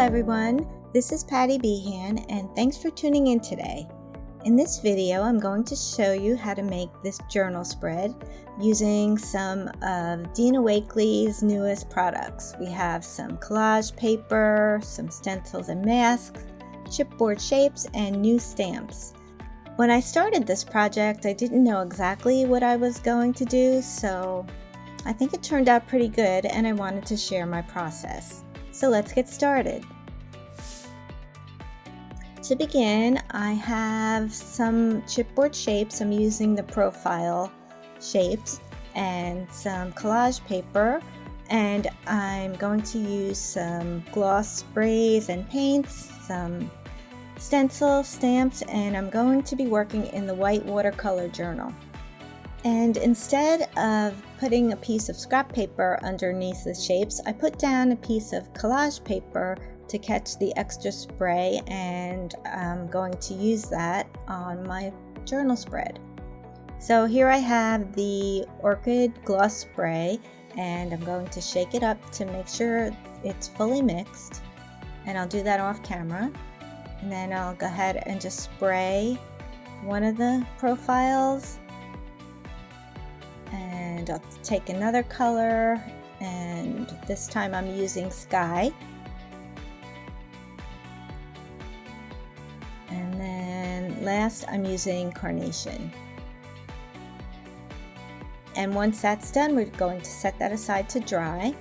everyone, this is Patty Behan and thanks for tuning in today. In this video I'm going to show you how to make this journal spread using some of Dina Wakley's newest products. We have some collage paper, some stencils and masks, chipboard shapes, and new stamps. When I started this project I didn't know exactly what I was going to do, so I think it turned out pretty good and I wanted to share my process. So let's get started. To begin, I have some chipboard shapes. I'm using the profile shapes and some collage paper, and I'm going to use some gloss sprays and paints, some stencil stamps, and I'm going to be working in the white watercolor journal. And instead of putting a piece of scrap paper underneath the shapes, I put down a piece of collage paper to catch the extra spray, and I'm going to use that on my journal spread. So here I have the orchid gloss spray, and I'm going to shake it up to make sure it's fully mixed, and I'll do that off camera. And then I'll go ahead and just spray one of the profiles, and I'll take another color, and this time I'm using sky. And then last I'm using carnation. And once that's done, we're going to set that aside to dry.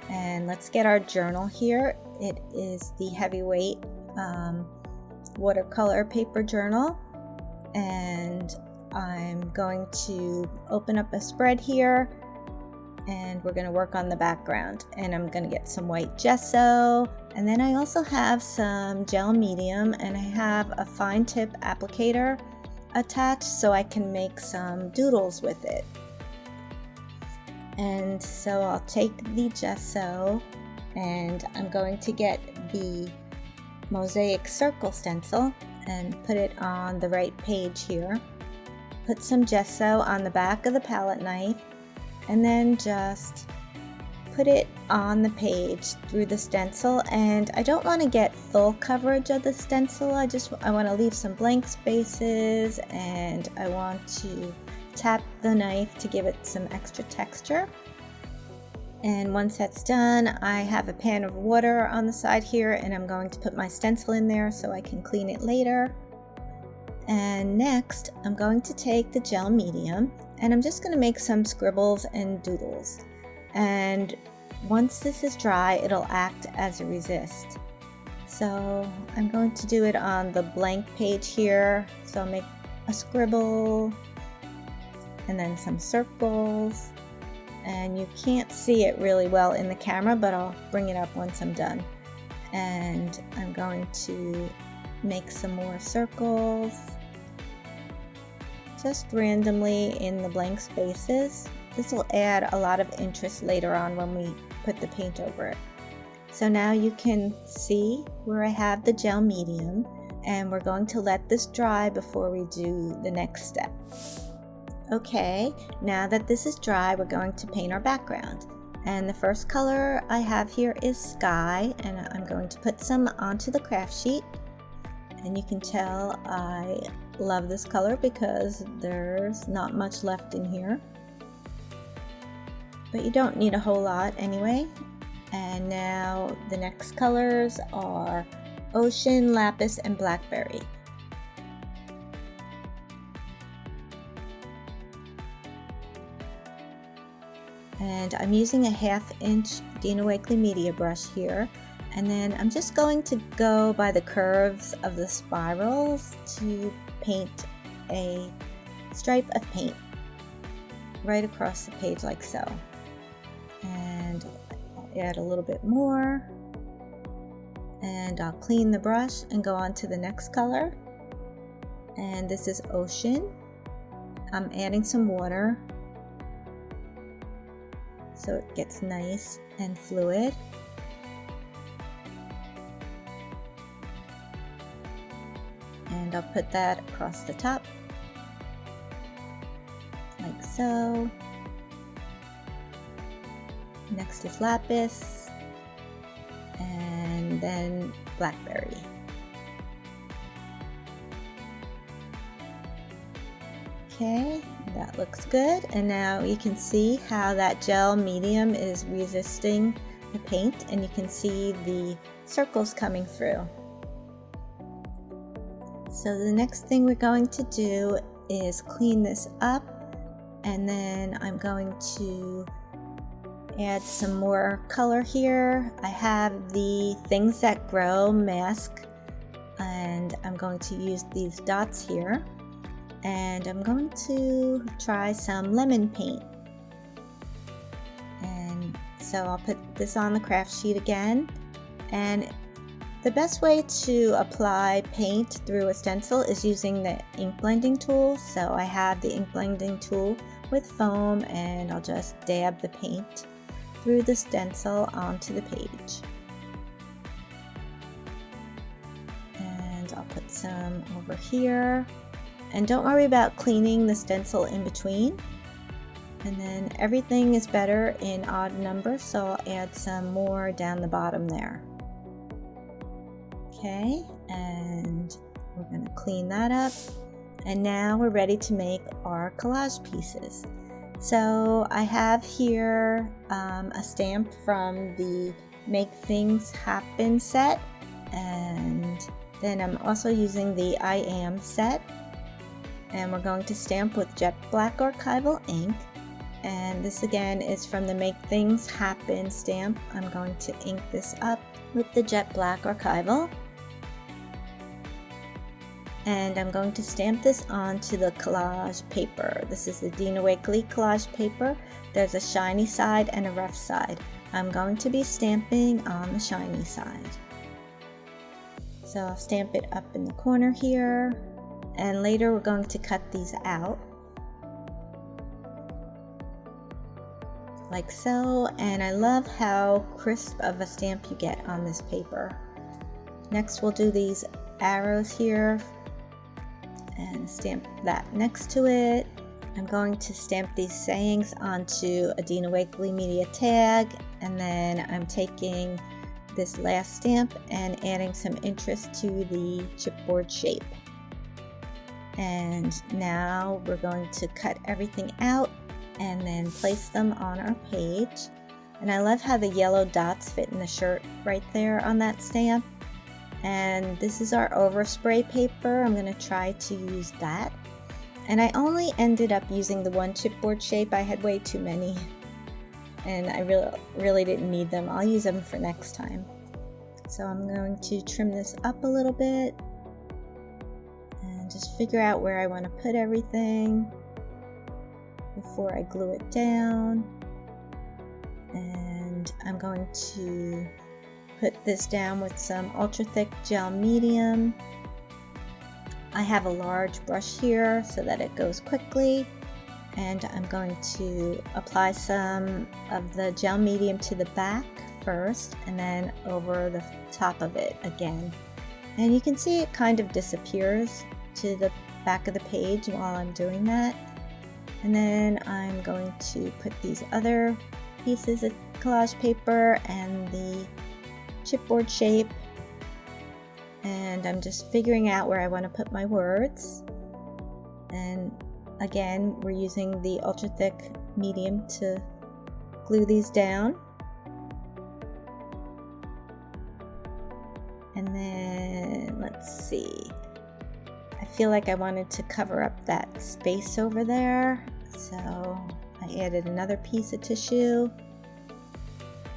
And let's get our journal here. It is the heavyweight watercolor paper journal, and I'm going to open up a spread here, and we're going to work on the background. And I'm going to get some white gesso, and then I also have some gel medium, and I have a fine tip applicator attached so I can make some doodles with it. And so I'll take the gesso, and I'm going to get the mosaic circle stencil and put it on the right page here. Put some gesso on the back of the palette knife, and then just put it on the page through the stencil. And I don't want to get full coverage of the stencil. I want to leave some blank spaces, and I want to tap the knife to give it some extra texture. And once that's done, I have a pan of water on the side here, and I'm going to put my stencil in there so I can clean it later. And next, I'm going to take the gel medium, and I'm just going to make some scribbles and doodles. And once this is dry, it'll act as a resist. So I'm going to do it on the blank page here. So I'll make a scribble and then some circles. And you can't see it really well in the camera, but I'll bring it up once I'm done. And I'm going to make some more circles just randomly in the blank spaces. This will add a lot of interest later on when we put the paint over it. So now you can see where I have the gel medium, and we're going to let this dry before we do the next step. Okay, now that this is dry, we're going to paint our background. And the first color I have here is sky, and I'm going to put some onto the craft sheet. And you can tell I love this color because there's not much left in here. But you don't need a whole lot anyway. And now the next colors are ocean, lapis, and blackberry. And I'm using a 1/2 inch Dina Wakley Media brush here, and then I'm just going to go by the curves of the spirals to paint a stripe of paint right across the page like so. And I'll add a little bit more, and I'll clean the brush and go on to the next color. And this is ocean. I'm adding some water so it gets nice and fluid. And I'll put that across the top like so. Next is lapis, and then blackberry. Okay, that looks good. And now you can see how that gel medium is resisting the paint, and you can see the circles coming through. So the next thing we're going to do is clean this up, and then I'm going to add some more color here. I have the Things That Grow mask, and I'm going to use these dots here, and I'm going to try some lemon paint. And so I'll put this on the craft sheet again, and the best way to apply paint through a stencil is using the ink blending tool. So I have the ink blending tool with foam, and I'll just dab the paint through the stencil onto the page. And I'll put some over here. And don't worry about cleaning the stencil in between. And then everything is better in odd numbers, so I'll add some more down the bottom there. Okay, and we're going to clean that up. And now we're ready to make our collage pieces. So I have here a stamp from the Make Things Happen set, and then I'm also using the I Am set, and we're going to stamp with jet black archival ink. And this again is from the Make Things Happen stamp. I'm going to ink this up with the jet black archival. And I'm going to stamp this onto the collage paper. This is the Dina Wakley collage paper. There's a shiny side and a rough side. I'm going to be stamping on the shiny side. So I'll stamp it up in the corner here, and later we're going to cut these out. Like so, and I love how crisp of a stamp you get on this paper. Next we'll do these arrows here and stamp that next to it. I'm going to stamp these sayings onto a Dina Wakley Media tag, and then I'm taking this last stamp and adding some interest to the chipboard shape. And now we're going to cut everything out and then place them on our page. And I love how the yellow dots fit in the shirt right there on that stamp. And this is our overspray paper. I'm going to try to use that. And I only ended up using the one chipboard shape. I had way too many, and I really didn't need them. I'll use them for next time. So I'm going to trim this up a little bit and just figure out where I want to put everything before I glue it down. And I'm going to put this down with some ultra thick gel medium. I have a large brush here so that it goes quickly, and I'm going to apply some of the gel medium to the back first and then over the top of it again. And you can see it kind of disappears to the back of the page while I'm doing that. And then I'm going to put these other pieces of collage paper and the chipboard shape, and I'm just figuring out where I want to put my words. And again, we're using the ultra thick medium to glue these down. And then let's see, I feel like I wanted to cover up that space over there, so I added another piece of tissue,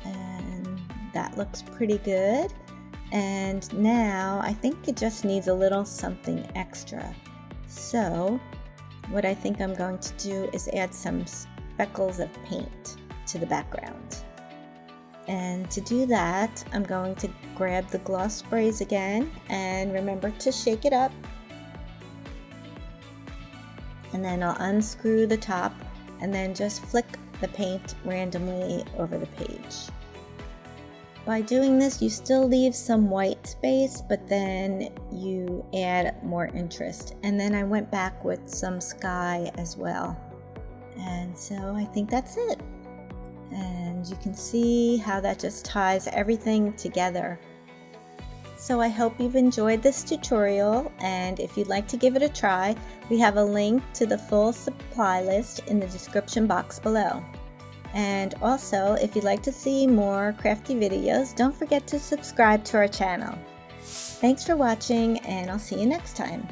and that looks pretty good. And now I think it just needs a little something extra. So what I think I'm going to do is add some speckles of paint to the background. And to do that, I'm going to grab the gloss sprays again, and remember to shake it up. And then I'll unscrew the top and then just flick the paint randomly over the page. By doing this, you still leave some white space, but then you add more interest. And then I went back with some sky as well. And so I think that's it. And you can see how that just ties everything together. So I hope you've enjoyed this tutorial, and if you'd like to give it a try, we have a link to the full supply list in the description box below. And also, if you'd like to see more crafty videos, don't forget to subscribe to our channel. Thanks for watching, and I'll see you next time.